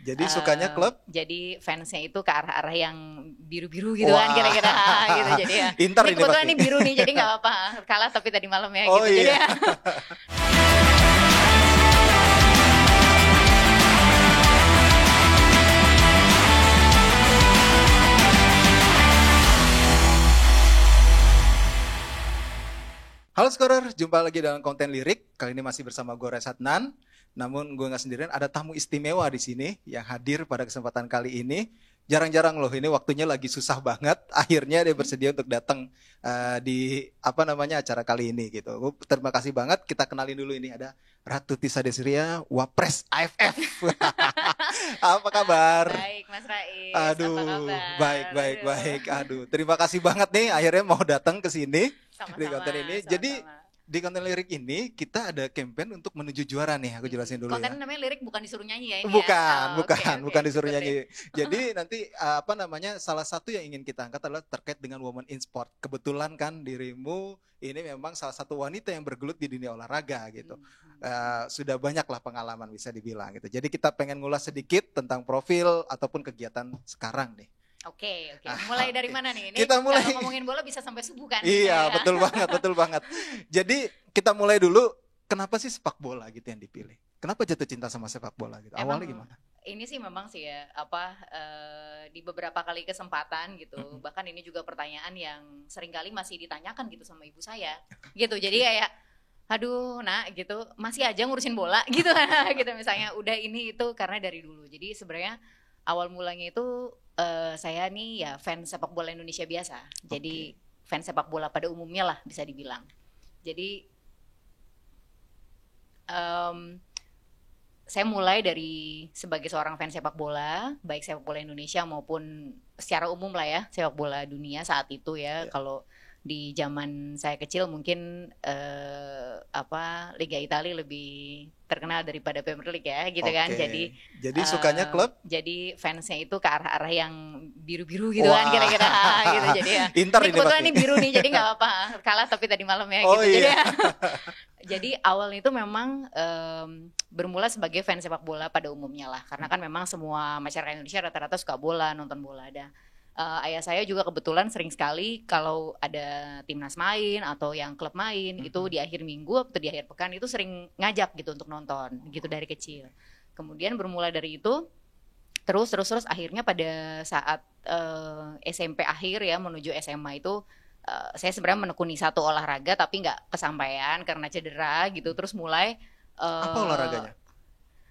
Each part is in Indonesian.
Jadi sukanya klub? Jadi fansnya itu ke arah-arah yang biru-biru gitu kan kira-kira gitu. Jadi ya. Inter ini kebetulan ini biru nih, jadi nggak apa-apa. Kalah tapi tadi malam ya gitu. Iya. Jadi ya. Halo Scorer, jumpa lagi dalam konten lirik. Kali ini masih bersama gue Resatnan. Namun gue nggak sendirian, ada tamu istimewa di sini yang hadir pada kesempatan kali ini. Jarang-jarang loh, ini waktunya lagi susah banget. Akhirnya dia bersedia untuk datang di acara kali ini gitu. Terima kasih banget. Kita kenalin dulu, ini ada Ratu Tissa Desria, Wapres AFF. Apa kabar? Baik Mas Rais. Aduh, apa kabar? baik. Aduh, terima kasih banget nih akhirnya mau datang ke sini. Sama-sama, di konten ini. sama-sama. Jadi di konten lirik ini kita ada campaign untuk menuju juara nih. Aku jelasin dulu konten ya. namanya lirik, bukan disuruh nyanyi ya ini Bukan, ya? bukan disuruh Gitu deh. nyanyi. Jadi nanti salah satu yang ingin kita angkat adalah terkait dengan women in sport. Kebetulan kan dirimu ini memang salah satu wanita yang bergelut di dunia olahraga gitu. Sudah banyak lah pengalaman bisa dibilang gitu. Jadi kita pengen ngulas sedikit tentang profil ataupun kegiatan sekarang nih. Oke. Mulai dari mana nih? Ini Kita mulai. kalau ngomongin bola bisa sampai subuh kan? Iya, Ya. betul banget. Jadi kita mulai dulu, kenapa sih sepak bola gitu yang dipilih? Kenapa jatuh cinta sama sepak bola gitu? Awalnya gimana? Ini sih memang sih ya, di beberapa kali kesempatan gitu. Bahkan ini juga pertanyaan yang seringkali masih ditanyakan gitu sama ibu saya. Gitu. Jadi kayak aduh, nak gitu, masih aja ngurusin bola gitu gitu misalnya. Udah ini itu karena dari dulu. Jadi sebenarnya awal mulanya itu saya nih ya fans sepak bola Indonesia biasa. Jadi fans sepak bola pada umumnya lah bisa dibilang. Jadi saya mulai dari sebagai seorang fans sepak bola, baik sepak bola Indonesia maupun secara umum lah ya, sepak bola dunia saat itu ya. Kalau di zaman saya kecil mungkin Liga Italia lebih terkenal daripada Premier League ya gitu kan. Jadi sukanya klub? Jadi fansnya itu ke arah-arah yang biru-biru gitu kan kira-kira gitu. Jadi ya. Inter ini kebetulan ini biru nih, jadi nggak apa-apa. Kalah tapi tadi malam ya gitu. Jadi ya. Jadi awal itu memang bermula sebagai fans sepak bola pada umumnya lah. Karena kan memang semua masyarakat Indonesia rata-rata suka bola, nonton bola. Ada ayah saya juga kebetulan sering sekali kalau ada timnas main atau yang klub main itu di akhir minggu atau di akhir pekan itu sering ngajak gitu untuk nonton gitu dari kecil. Kemudian bermula dari itu terus akhirnya pada saat SMP akhir ya menuju SMA itu saya sebenarnya menekuni satu olahraga tapi nggak kesampaian karena cedera gitu. Terus mulai apa olahraganya?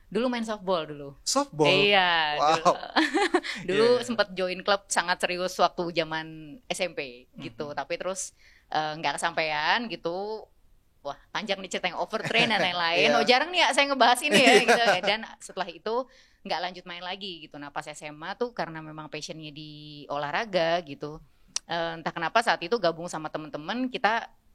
Dulu main softball dulu. Softball? Iya. Wow. Dulu sempat join klub sangat serius waktu zaman SMP gitu. Tapi terus nggak kesampaian gitu. Wah panjang nih cerita yang overtrain dan lain-lain. Jarang nih ya saya ngebahas ini ya gitu. Dan setelah itu nggak lanjut main lagi gitu. Nah pas SMA tuh karena memang passionnya di olahraga gitu. Entah kenapa saat itu gabung sama teman-teman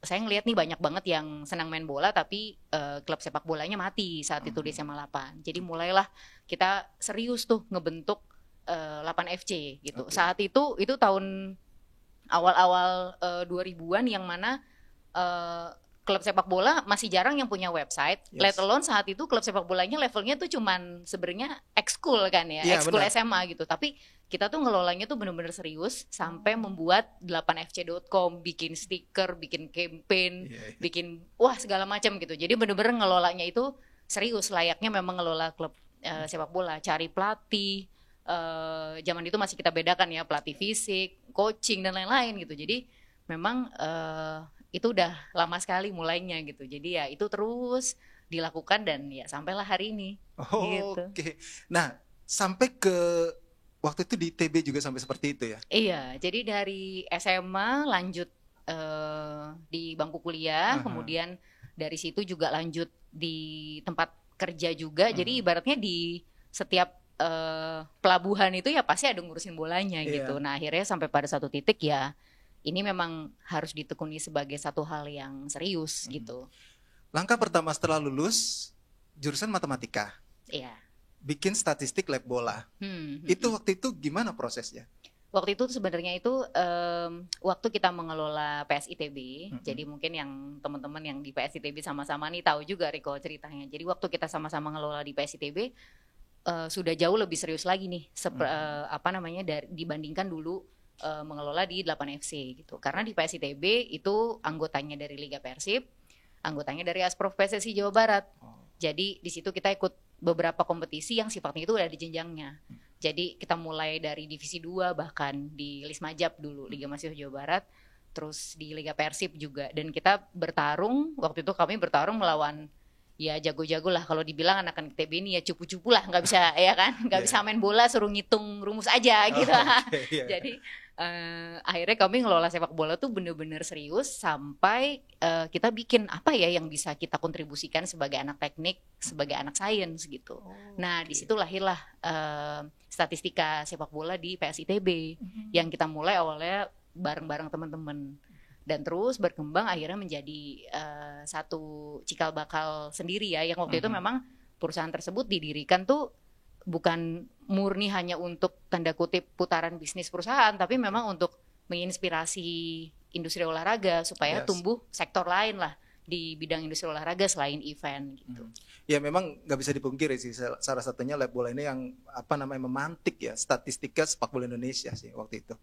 saya ngelihat nih banyak banget yang senang main bola tapi klub sepak bolanya mati saat itu di SMA 8. Jadi mulailah kita serius tuh ngebentuk 8FC gitu. Saat itu tahun awal-awal 2000-an yang mana klub sepak bola masih jarang yang punya website. Let alone saat itu klub sepak bolanya levelnya tuh cuman sebenarnya ekskul kan ya, ekskul SMA gitu. Tapi kita tuh ngelolanya tuh bener-bener serius sampai membuat 8fc.com, bikin stiker, bikin campaign, bikin segala macam gitu. Jadi bener-bener ngelolanya itu serius, layaknya memang ngelola klub sepak bola, cari pelatih. Zaman itu masih kita bedakan ya, pelatih fisik, coaching dan lain-lain gitu. Jadi memang itu udah lama sekali mulainya gitu. Jadi ya itu terus dilakukan dan ya sampailah hari ini. Gitu. Nah, sampai ke waktu itu di TB juga sampai seperti itu ya? Iya, jadi dari SMA lanjut di bangku kuliah, kemudian dari situ juga lanjut di tempat kerja juga. Jadi ibaratnya di setiap pelabuhan itu ya pasti ada ngurusin bolanya gitu. Nah akhirnya sampai pada satu titik ya ini memang harus ditekuni sebagai satu hal yang serius gitu. Langkah pertama setelah lulus jurusan matematika. Iya. Bikin statistik lab bola. Itu waktu itu gimana prosesnya? Waktu itu sebenarnya itu waktu kita mengelola PSITB. Jadi mungkin yang teman-teman yang di PSITB sama-sama nih tahu juga Riko ceritanya. Jadi waktu kita sama-sama ngelola di PSITB, sudah jauh lebih serius lagi nih dibandingkan dulu mengelola di 8 FC gitu. Karena di PSITB itu anggotanya dari Liga Persib, anggotanya dari Asprof PSSI Jawa Barat. Jadi di situ kita ikut beberapa kompetisi yang sifatnya itu udah di jenjangnya. Jadi kita mulai dari divisi 2 bahkan di Lismajab dulu, Liga Mahasiswa Jawa Barat, terus di Liga Persib juga. Dan kita bertarung, waktu itu kami bertarung melawan ya jago-jago lah, kalau dibilang anak-anak ITB ini ya cupu-cupu lah, nggak bisa ya kan, nggak bisa main bola, suruh ngitung rumus aja gitu. Jadi akhirnya kami ngelola sepak bola tuh bener-bener serius sampai kita bikin apa ya yang bisa kita kontribusikan sebagai anak teknik, sebagai anak sains gitu. Nah di situ lahirlah statistika sepak bola di PSITB yang kita mulai awalnya bareng-bareng teman-teman. Dan terus berkembang akhirnya menjadi satu cikal bakal sendiri ya, yang waktu itu memang perusahaan tersebut didirikan tuh bukan murni hanya untuk tanda kutip putaran bisnis perusahaan, tapi memang untuk menginspirasi industri olahraga supaya tumbuh sektor lain lah di bidang industri olahraga selain event gitu. Ya memang nggak bisa dipungkiri sih, salah satunya Lab Bola ini yang memantik ya statistika sepak bola Indonesia sih waktu itu.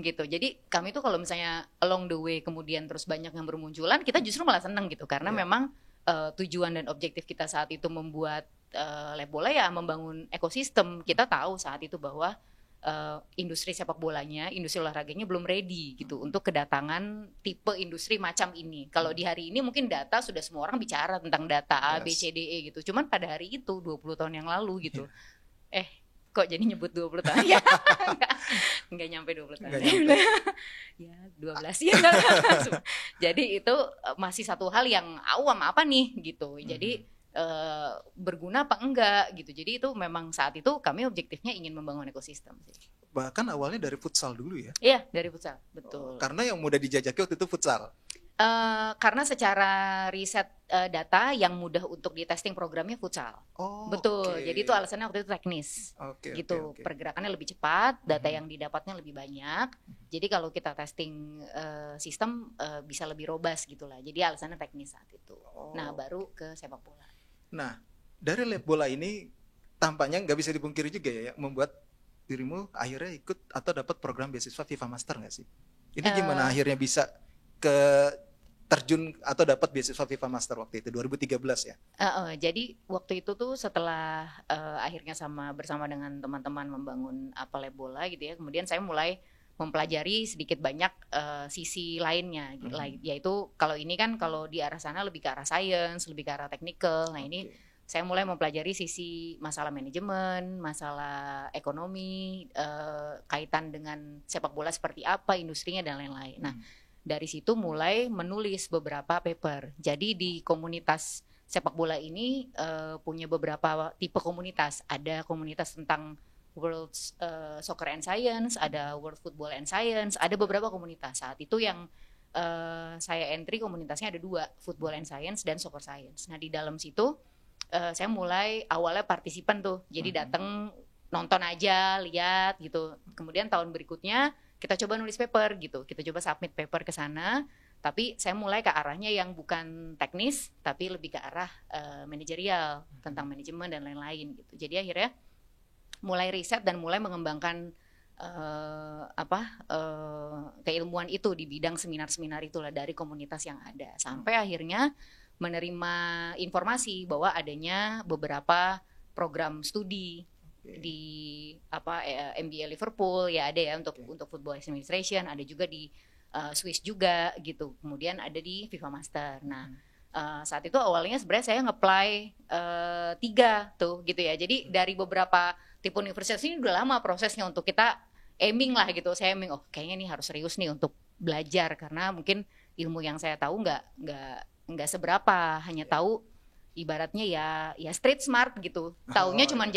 Gitu. Jadi kami tuh kalau misalnya along the way kemudian terus banyak yang bermunculan, kita justru malah senang gitu karena memang tujuan dan objektif kita saat itu membuat Lab Bola ya membangun ekosistem. Kita tahu saat itu bahwa industri sepak bolanya, industri olahraganya belum ready gitu untuk kedatangan tipe industri macam ini. Kalau di hari ini mungkin data sudah semua orang bicara tentang data A, B, C, D, E gitu. Cuman pada hari itu 20 tahun yang lalu gitu. Kok jadi nyebut 20 tahun? Ya, enggak nyampe 20 tahun. Ya, 12 ya. Jadi itu masih satu hal yang awam apa nih gitu. Jadi berguna apa enggak gitu. Jadi itu memang saat itu kami objektifnya ingin membangun ekosistem sih. Bahkan awalnya dari futsal dulu ya? Iya, dari futsal, betul. Karena yang mudah dijajaki waktu itu futsal. Karena secara riset data yang mudah untuk di testing programnya futsal. Betul. Jadi itu alasannya waktu itu teknis. Gitu. Pergerakannya lebih cepat, data yang didapatnya lebih banyak. Jadi kalau kita testing sistem bisa lebih robust gitulah. Jadi alasannya teknis saat itu. Nah, baru ke sepak bola. Nah, dari Lab Bola ini tampaknya nggak bisa dipungkiri juga ya, membuat dirimu akhirnya ikut atau dapat program beasiswa FIFA Master nggak sih? Ini gimana akhirnya bisa terjun atau dapat beasiswa FIFA Master waktu itu 2013 ya? Jadi waktu itu tuh setelah akhirnya bersama dengan teman-teman membangun Lab Bola gitu ya, kemudian saya mulai mempelajari sedikit banyak sisi lainnya, yaitu kalau ini kan kalau di arah sana lebih ke arah science, lebih ke arah technical. Nah ini saya mulai mempelajari sisi masalah manajemen, masalah ekonomi, kaitan dengan sepak bola seperti apa, industrinya dan lain-lain. Nah dari situ mulai menulis beberapa paper. Jadi di komunitas sepak bola ini punya beberapa tipe komunitas. Ada komunitas tentang World Soccer and Science, ada World Football and Science, ada beberapa komunitas. Saat itu yang saya entry komunitasnya ada 2, Football and Science dan Soccer Science. Nah di dalam situ saya mulai awalnya partisipan tuh, jadi datang nonton aja, lihat gitu. Kemudian tahun berikutnya kita coba nulis paper gitu, kita coba submit paper ke sana. Tapi saya mulai ke arahnya yang bukan teknis, tapi lebih ke arah manajerial, tentang manajemen dan lain-lain gitu. Jadi akhirnya mulai riset dan mulai mengembangkan keilmuan itu di bidang seminar-seminar itulah dari komunitas yang ada, sampai akhirnya menerima informasi bahwa adanya beberapa program studi di MBA Liverpool ya, ada ya untuk Football Administration, ada juga di Swiss juga gitu, kemudian ada di FIFA Master. Nah saat itu awalnya sebenarnya saya nge-apply 3 tuh gitu ya. Jadi dari beberapa tipe universitas ini udah lama prosesnya untuk kita aiming lah gitu. Saya aiming, kayaknya nih harus serius nih untuk belajar, karena mungkin ilmu yang saya tahu nggak seberapa, hanya tahu ibaratnya ya street smart gitu. Taunya cuman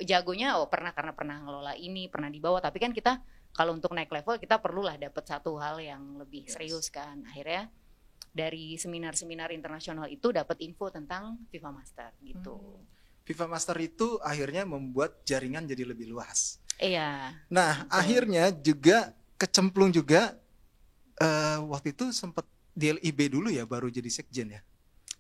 jagonya karena pernah ngelola ini, pernah dibawa, tapi kan kita kalau untuk naik level kita perlulah dapat satu hal yang lebih serius kan. Akhirnya dari seminar-seminar internasional itu dapat info tentang FIFA Master gitu. FIFA Master itu akhirnya membuat jaringan jadi lebih luas. Iya. Nah, akhirnya juga kecemplung juga waktu itu sempat di LIB dulu ya, baru jadi sekjen ya.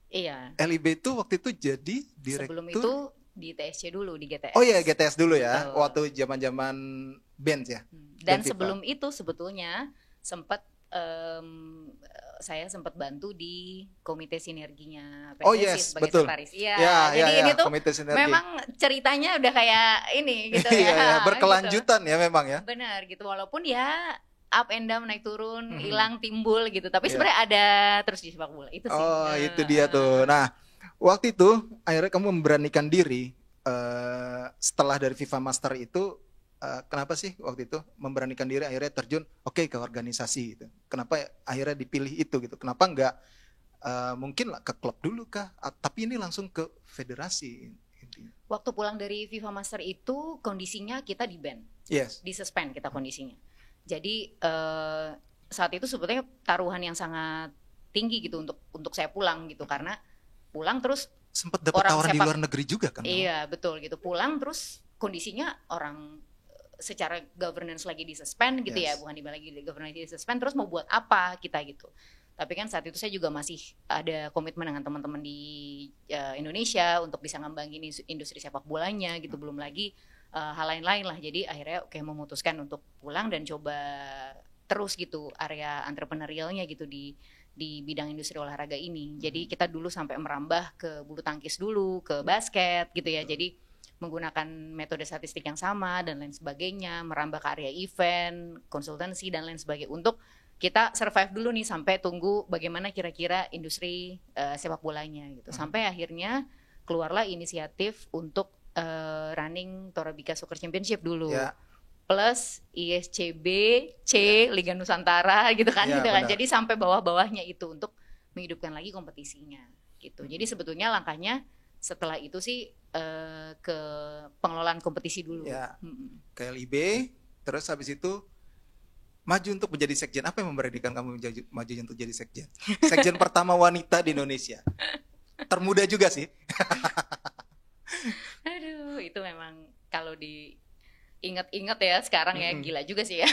Iya. LIB itu waktu itu jadi direktur. Sebelum itu di TSC dulu, di GTS. Oh iya, GTS dulu ya, Betul. waktu zaman-zaman band ya. Dan Band FIFA. sebelum itu sebetulnya sempat saya sempat bantu di komite sinerginya PSSI Oh yes, sebagai betul. sekretaris. Iya, Ya, jadi ya, ini ya, tuh komite sinergi. memang ceritanya udah kayak ini gitu Iya, ya. ya, berkelanjutan ya memang ya. Benar gitu, walaupun ya up and down, naik turun, hilang, timbul gitu. Tapi Iya. sebenarnya ada terus di sepak bola itu sih. Oh, itu dia tuh. Nah, waktu itu akhirnya kamu memberanikan diri setelah dari FIFA Master itu, kenapa sih waktu itu memberanikan diri akhirnya terjun ke organisasi gitu. Kenapa akhirnya dipilih itu gitu? Kenapa enggak mungkin lah ke klub dulu kah? Tapi ini langsung ke federasi intinya. Waktu pulang dari FIFA Master itu kondisinya kita di ban, Yes. di suspend kita kondisinya. Jadi saat itu sebetulnya taruhan yang sangat tinggi gitu untuk saya pulang gitu, karena pulang terus Sempat dapat tawaran di luar negeri juga kan? Iya betul gitu, pulang terus kondisinya orang secara governance lagi di suspend gitu ya, bukan lagi di governance di suspend, terus mau buat apa kita gitu. Tapi kan saat itu saya juga masih ada komitmen dengan teman-teman di Indonesia untuk bisa ngembangin industri sepak bolanya gitu, belum lagi hal lain-lain lah. Jadi akhirnya memutuskan untuk pulang dan coba terus gitu area entrepreneurialnya gitu di bidang industri olahraga ini. Jadi kita dulu sampai merambah ke bulu tangkis dulu, ke basket gitu ya. Jadi menggunakan metode statistik yang sama dan lain sebagainya, merambah ke area event, konsultansi dan lain sebagainya untuk kita survive dulu nih sampai tunggu bagaimana kira-kira industri sepak bolanya gitu. Sampai akhirnya keluarlah inisiatif untuk running Torabika Soccer Championship dulu. Ya. Plus ISCB, Liga Nusantara gitu kan, Ya, gitu kan. benar. Jadi sampai bawah-bawahnya itu untuk menghidupkan lagi kompetisinya gitu. Jadi sebetulnya langkahnya setelah itu sih ke pengelolaan kompetisi dulu. Ya. Ke LIB, terus habis itu maju untuk menjadi sekjen. Apa yang memberanikan kamu maju untuk jadi sekjen? Sekjen pertama wanita di Indonesia. Termuda juga sih. Aduh, itu memang kalau diingat-ingat ya sekarang ya gila juga sih ya.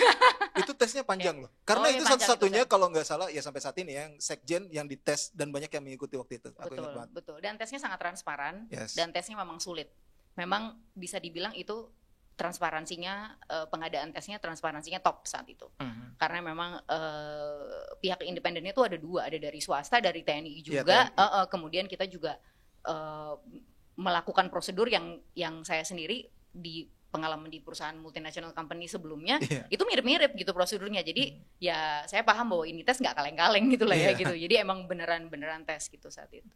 Itu tesnya panjang loh. Karena Oh, iya, itu panjang satu-satunya itu, kalau nggak salah ya sampai saat ini yang sekjen yang dites dan banyak yang mengikuti waktu itu. Aku ingat Betul, banget. betul. Dan tesnya sangat transparan. Yes. Dan tesnya memang sulit. Memang bisa dibilang itu transparansinya, pengadaan tesnya transparansinya top saat itu. Karena memang pihak independennya itu ada dua, ada dari swasta, dari TNI juga. TNI. Kemudian kita juga melakukan prosedur yang saya sendiri di pengalaman di perusahaan multinational company sebelumnya itu mirip-mirip gitu prosedurnya. Jadi ya saya paham bahwa ini tes nggak kaleng-kaleng gitu lah ya gitu. Jadi emang beneran tes gitu saat itu.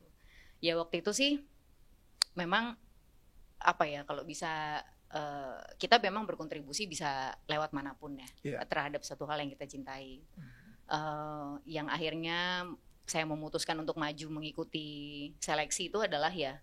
Ya waktu itu sih memang apa ya, kalau bisa kita memang berkontribusi bisa lewat manapun ya terhadap satu hal yang kita cintai. Yang akhirnya saya memutuskan untuk maju mengikuti seleksi itu adalah ya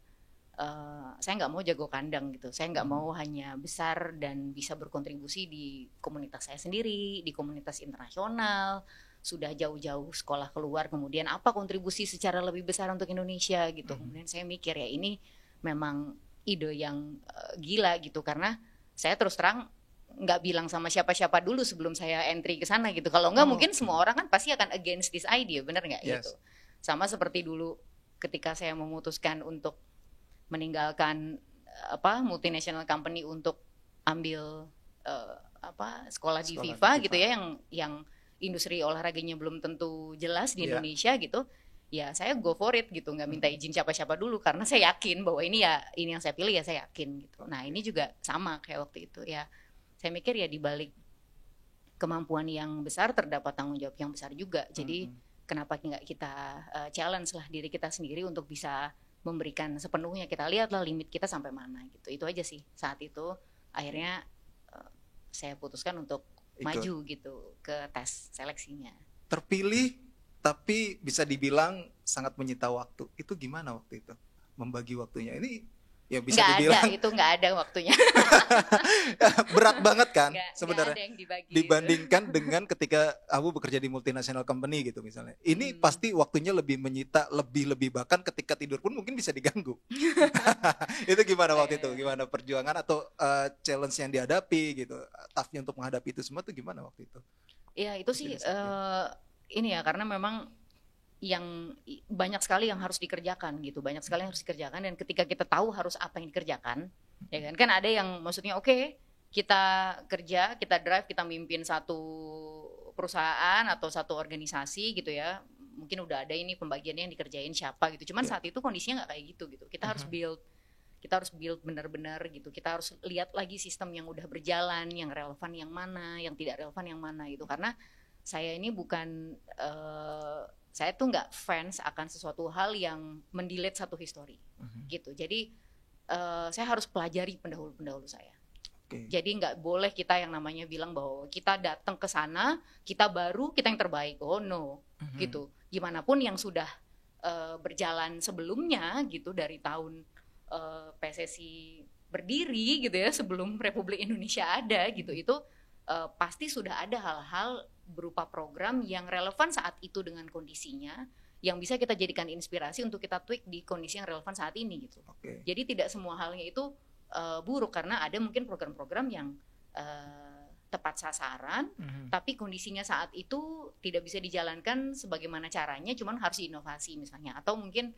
saya nggak mau jago kandang gitu. Saya nggak mau hanya besar dan bisa berkontribusi di komunitas saya sendiri, di komunitas internasional. Sudah jauh-jauh sekolah keluar, kemudian apa kontribusi secara lebih besar untuk Indonesia gitu. Kemudian saya mikir ya ini memang ide yang gila gitu, karena saya terus terang nggak bilang sama siapa-siapa dulu sebelum saya entry ke sana gitu. Kalau nggak mungkin semua orang kan pasti akan against this idea, bener nggak gitu. Sama seperti dulu ketika saya memutuskan untuk meninggalkan multinational company untuk ambil sekolah di FIFA gitu ya, yang industri olahraganya belum tentu jelas di Indonesia gitu. Ya saya go for it gitu, nggak minta izin siapa-siapa dulu karena saya yakin bahwa ini yang saya pilih ya saya yakin gitu. Nah ini juga sama kayak waktu itu ya, saya mikir ya di balik kemampuan yang besar terdapat tanggung jawab yang besar juga. Jadi kenapa nggak kita challenge lah diri kita sendiri untuk bisa memberikan sepenuhnya, kita lihatlah limit kita sampai mana gitu. Itu aja sih saat itu akhirnya saya putuskan untuk maju gitu ke tes seleksinya. Terpilih tapi bisa dibilang sangat menyita waktu. Itu gimana waktu itu membagi waktunya? Ini ya bisa dibilang nggak ada waktunya. Berat banget kan sebenarnya dibandingkan dengan ketika aku bekerja di multinational company gitu misalnya. Ini pasti waktunya lebih menyita, lebih bahkan ketika tidur pun mungkin bisa diganggu. Itu gimana waktu itu? Gimana perjuangan atau challenge yang dihadapi gitu? Toughnya untuk menghadapi itu semua tuh gimana waktu itu? Ya itu sih ini ya, karena memang banyak sekali yang harus dikerjakan gitu, banyak sekali yang harus dikerjakan, dan ketika kita tahu harus apa yang dikerjakan, ya kan ada yang maksudnya oke, kita kerja, kita drive, kita mimpin satu perusahaan atau satu organisasi gitu ya, mungkin udah ada ini pembagiannya yang dikerjain siapa gitu, cuman saat itu kondisinya nggak kayak gitu, kita harus build benar-benar gitu, kita harus lihat lagi sistem yang udah berjalan, yang relevan yang mana, yang tidak relevan yang mana gitu, karena saya ini bukan saya tuh nggak fans akan sesuatu hal yang mendelete satu histori gitu. Jadi saya harus pelajari pendahulu saya. Jadi nggak boleh kita yang namanya bilang bahwa kita datang ke sana, kita yang terbaik. Oh no, gitu. Gimana pun yang sudah berjalan sebelumnya gitu, dari tahun PSSI berdiri gitu ya, sebelum Republik Indonesia ada gitu, itu pasti sudah ada hal-hal berupa program yang relevan saat itu dengan kondisinya, yang bisa kita jadikan inspirasi untuk kita tweak di kondisi yang relevan saat ini gitu. Jadi tidak semua halnya itu buruk, karena ada mungkin program-program yang tepat sasaran, tapi kondisinya saat itu tidak bisa dijalankan sebagaimana caranya, cuman harus inovasi misalnya, atau mungkin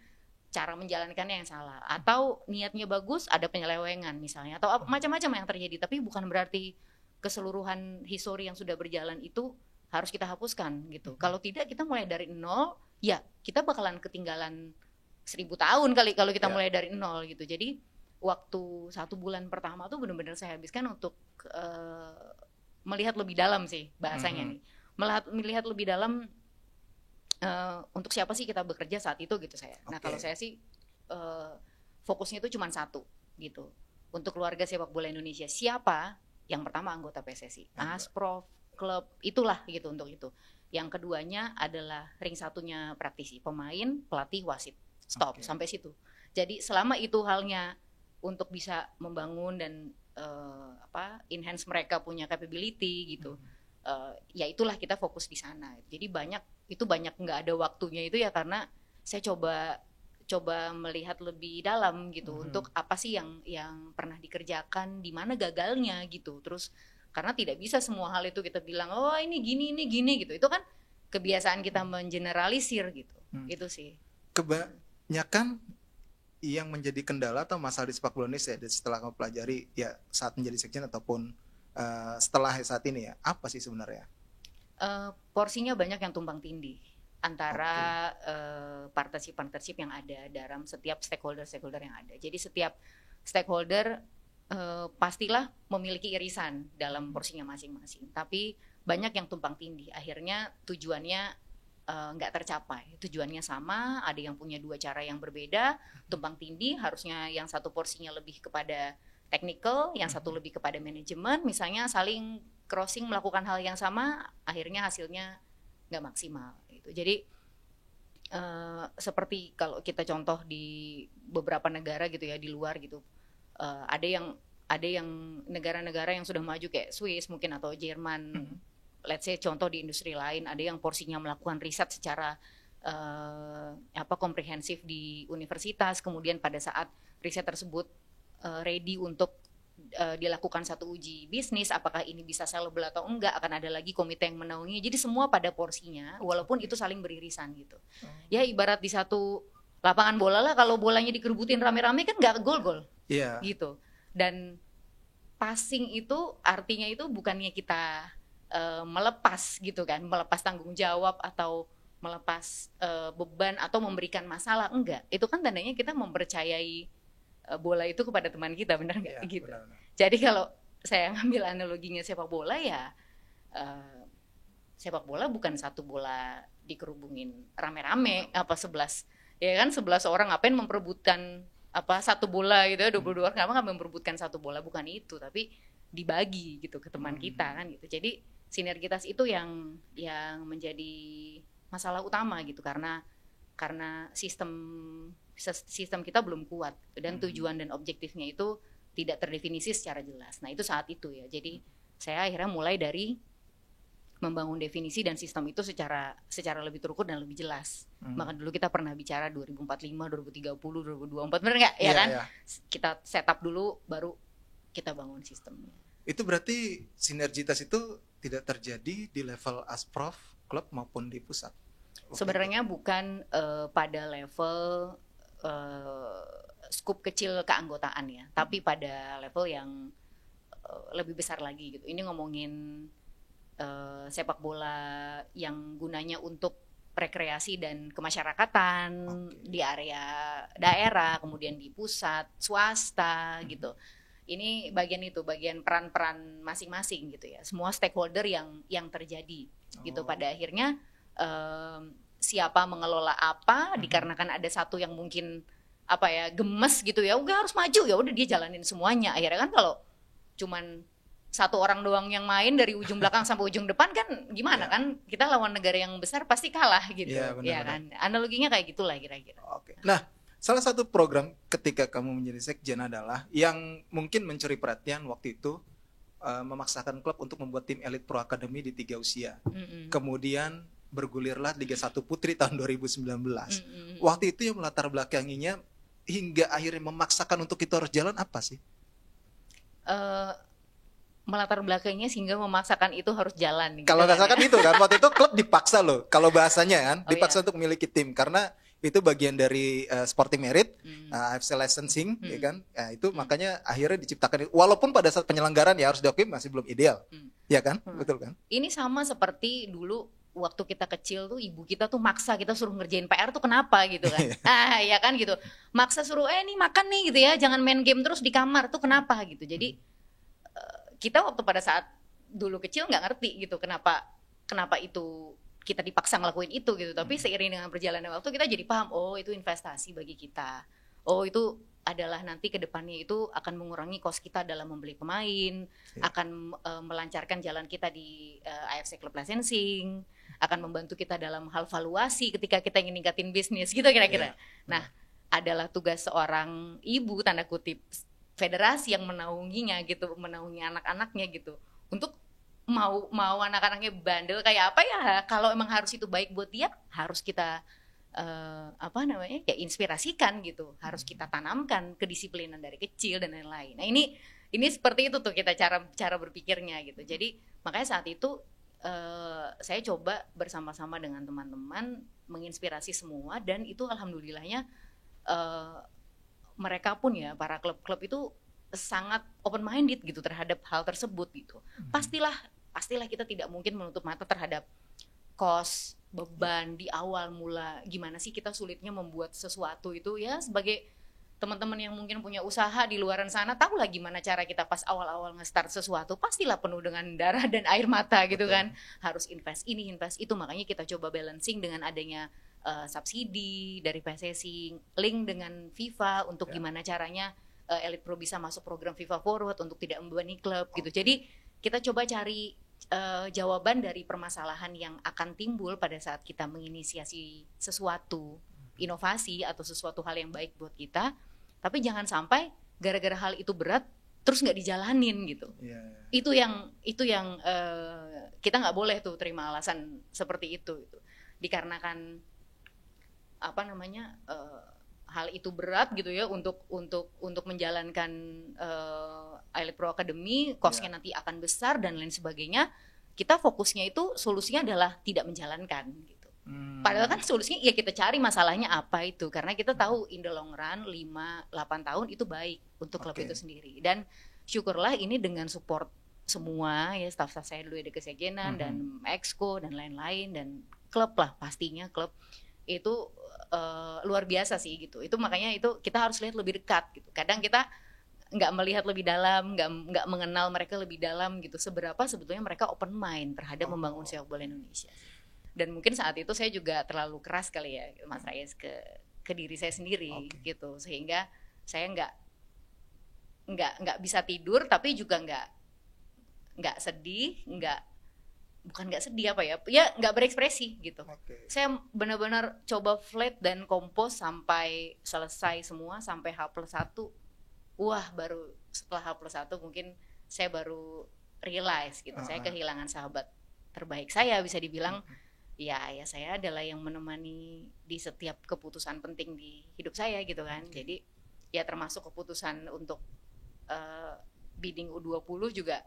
cara menjalankannya yang salah, atau niatnya bagus ada penyelewengan misalnya, atau macam-macam yang terjadi, tapi bukan berarti keseluruhan histori yang sudah berjalan itu harus kita hapuskan gitu. Kalau tidak, kita mulai dari nol, ya kita bakalan ketinggalan 1000 tahun kali kalau kita mulai dari nol gitu. Jadi waktu 1 bulan pertama tuh benar-benar saya habiskan untuk melihat lebih dalam sih bahasanya nih. Melihat lebih dalam untuk siapa sih kita bekerja saat itu gitu saya. Nah kalau saya sih fokusnya itu cuma satu gitu. Untuk keluarga sepak bola Indonesia, siapa? Yang pertama anggota PSSI, Asprof, klub, itulah gitu untuk itu. Yang keduanya adalah ring satunya praktisi, pemain, pelatih, wasit. Stop sampai situ. Jadi selama itu halnya untuk bisa membangun dan enhance mereka punya capability gitu. Ya itulah kita fokus di sana. Jadi banyak nggak ada waktunya itu ya, karena saya coba melihat lebih dalam gitu, untuk apa sih yang pernah dikerjakan, di mana gagalnya gitu. Terus karena tidak bisa semua hal itu kita bilang oh ini gini gitu, itu kan kebiasaan kita mengeneralisir gitu. Itu sih kebanyakan yang menjadi kendala atau masalah di sepak bola Indonesia setelah kamu pelajari ya saat menjadi sekjen ataupun setelah saat ini ya, apa sih sebenarnya? Porsinya banyak yang tumpang tindih antara partnership yang ada dalam setiap stakeholder yang ada. Jadi setiap stakeholder pastilah memiliki irisan dalam porsinya masing-masing, tapi banyak yang tumpang tindih, akhirnya tujuannya nggak tercapai. Tujuannya sama, ada yang punya 2 cara yang berbeda, tumpang tindih, harusnya yang satu porsinya lebih kepada technical, yang satu lebih kepada manajemen, misalnya saling crossing melakukan hal yang sama, akhirnya hasilnya nggak maksimal gitu. Jadi seperti kalau kita contoh di beberapa negara gitu ya, di luar gitu, ada yang negara-negara yang sudah maju kayak Swiss mungkin atau Jerman, let's say contoh di industri lain, ada yang porsinya melakukan riset secara komprehensif di universitas, kemudian pada saat riset tersebut ready untuk dilakukan satu uji bisnis, apakah ini bisa sellable atau enggak, akan ada lagi komite yang menaunginya. Jadi semua pada porsinya, walaupun itu saling beririsan gitu. Ya ibarat di satu lapangan bola lah, kalau bolanya dikerubutin rame-rame kan nggak gol-gol, gitu. Dan passing itu artinya itu bukannya kita melepas gitu kan, melepas tanggung jawab atau melepas beban atau memberikan masalah, enggak. Itu kan tandanya kita mempercayai bola itu kepada teman kita, benar nggak gitu? Benar. Jadi kalau saya ngambil analoginya sepak bola ya, sepak bola bukan satu bola dikerubungin rame-rame apa 11, ya kan 11 orang ngapain memperebutkan satu bola gitu ya, 22 orang nggak memperebutkan satu bola, bukan itu, tapi dibagi gitu ke teman kita kan gitu. Jadi sinergitas itu yang menjadi masalah utama gitu, karena sistem kita belum kuat dan tujuan dan objektifnya itu tidak terdefinisi secara jelas. Nah itu saat itu ya, jadi saya akhirnya mulai dari membangun definisi dan sistem itu secara lebih terukur dan lebih jelas. Maka dulu kita pernah bicara 2045, 2030, 2024, benar nggak? Ya kan? Kita setup dulu, baru kita bangun sistemnya. Itu berarti sinergitas itu tidak terjadi di level Asprof, klub maupun di pusat? Sebenarnya bukan pada level skup kecil keanggotaan ya, tapi pada level yang lebih besar lagi gitu. Ini ngomongin sepak bola yang gunanya untuk rekreasi dan kemasyarakatan di area daerah, kemudian di pusat, swasta gitu. Ini bagian peran-peran masing-masing gitu ya. Semua stakeholder yang terjadi gitu. Pada akhirnya siapa mengelola apa, dikarenakan ada satu yang mungkin gemes gitu ya, udah harus maju, ya udah dia jalanin semuanya. Akhirnya kan kalau cuman satu orang doang yang main dari ujung belakang sampai ujung depan kan gimana kan, kita lawan negara yang besar pasti kalah gitu, ya kan. Analoginya kayak gitulah kira-kira. Nah, salah satu program ketika kamu menjadi sekjen adalah yang mungkin mencuri perhatian waktu itu, memaksakan klub untuk membuat tim Elite Pro Academy di 3 usia. Kemudian bergulirlah Liga 1 Putri tahun 2019. Waktu itu yang melatar belakanginya hingga akhirnya memaksakan untuk itu harus jalan apa sih? Melatar belakangnya sehingga memaksakan itu harus jalan. Kalau nggak salah kan itu kan, waktu itu klub dipaksa loh, kalau bahasanya kan, dipaksa untuk memiliki tim karena itu bagian dari sporting merit, AFC licensing, ya kan? Nah, itu makanya akhirnya diciptakan. Walaupun pada saat penyelenggaraan ya harus diakui masih belum ideal, ya kan? Betul kan? Ini sama seperti dulu waktu kita kecil tuh ibu kita tuh maksa kita suruh ngerjain PR tuh kenapa gitu kan? Ya kan gitu, maksa suruh nih makan nih gitu ya, jangan main game terus di kamar tuh kenapa gitu. Jadi kita waktu pada saat dulu kecil nggak ngerti gitu kenapa itu kita dipaksa ngelakuin itu gitu. Tapi seiring dengan perjalanan waktu kita jadi paham, oh itu investasi bagi kita, oh itu adalah nanti ke depannya itu akan mengurangi cost kita dalam membeli pemain, akan melancarkan jalan kita di AFC Club Licensing, akan membantu kita dalam hal valuasi ketika kita ingin ningkatin bisnis gitu kira-kira. Nah, adalah tugas seorang ibu tanda kutip federasi yang menaunginya gitu, menaungi anak-anaknya gitu, untuk mau anak-anaknya bandel kayak apa ya, kalau emang harus itu baik buat dia harus kita inspirasikan gitu, harus kita tanamkan kedisiplinan dari kecil dan lain-lain. Nah ini seperti itu tuh kita cara berpikirnya gitu. Jadi makanya saat itu saya coba bersama-sama dengan teman-teman menginspirasi semua, dan itu alhamdulillahnya mereka pun ya, para klub-klub itu sangat open minded gitu terhadap hal tersebut gitu. Pastilah kita tidak mungkin menutup mata terhadap cost, beban di awal mula, gimana sih kita sulitnya membuat sesuatu itu ya. Sebagai teman-teman yang mungkin punya usaha di luaran sana, tahu lah gimana cara kita pas awal-awal nge-start sesuatu, pastilah penuh dengan darah dan air mata gitu kan. Harus invest ini, invest itu, makanya kita coba balancing dengan adanya subsidi dari PSSI, link dengan FIFA untuk gimana caranya Elite Pro bisa masuk program FIFA Forward untuk tidak membebani klub gitu. Jadi kita coba cari jawaban dari permasalahan yang akan timbul pada saat kita menginisiasi sesuatu inovasi atau sesuatu hal yang baik buat kita, tapi jangan sampai gara-gara hal itu berat terus nggak dijalanin gitu. Itu yang kita nggak boleh tuh terima alasan seperti itu gitu. Dikarenakan hal itu berat gitu ya untuk menjalankan Elite Pro Academy, cost-nya nanti akan besar dan lain sebagainya. Kita fokusnya itu solusinya adalah tidak menjalankan gitu. Padahal kan solusinya ya kita cari masalahnya apa itu, karena kita tahu in the long run 5-8 tahun itu baik untuk klub itu sendiri. Dan syukurlah ini dengan support semua ya, staff-staff saya dulu di Kesekjenan dan Exco dan lain-lain, dan klub lah, pastinya klub itu luar biasa sih gitu. Itu makanya itu kita harus lihat lebih dekat gitu. Kadang kita nggak melihat lebih dalam, nggak mengenal mereka lebih dalam gitu, seberapa sebetulnya mereka open mind terhadap membangun sepak bola Indonesia. Dan mungkin saat itu saya juga terlalu keras kali ya Mas Rayes ke diri saya sendiri gitu, sehingga saya nggak bisa tidur, tapi juga nggak sedih, bukan nggak sedih ya nggak berekspresi gitu. Saya benar-benar coba flat dan kompos sampai selesai semua, sampai H+1. Wah, baru setelah H+1 mungkin saya baru realize gitu, saya kehilangan sahabat terbaik saya, bisa dibilang. Ya saya adalah yang menemani di setiap keputusan penting di hidup saya gitu kan. Jadi ya termasuk keputusan untuk bidding U20 juga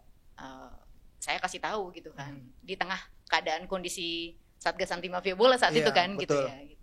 saya kasih tahu gitu kan. Di tengah keadaan kondisi Satgas Anti Mafia Bola saat Iya, itu kan gitu betul. ya.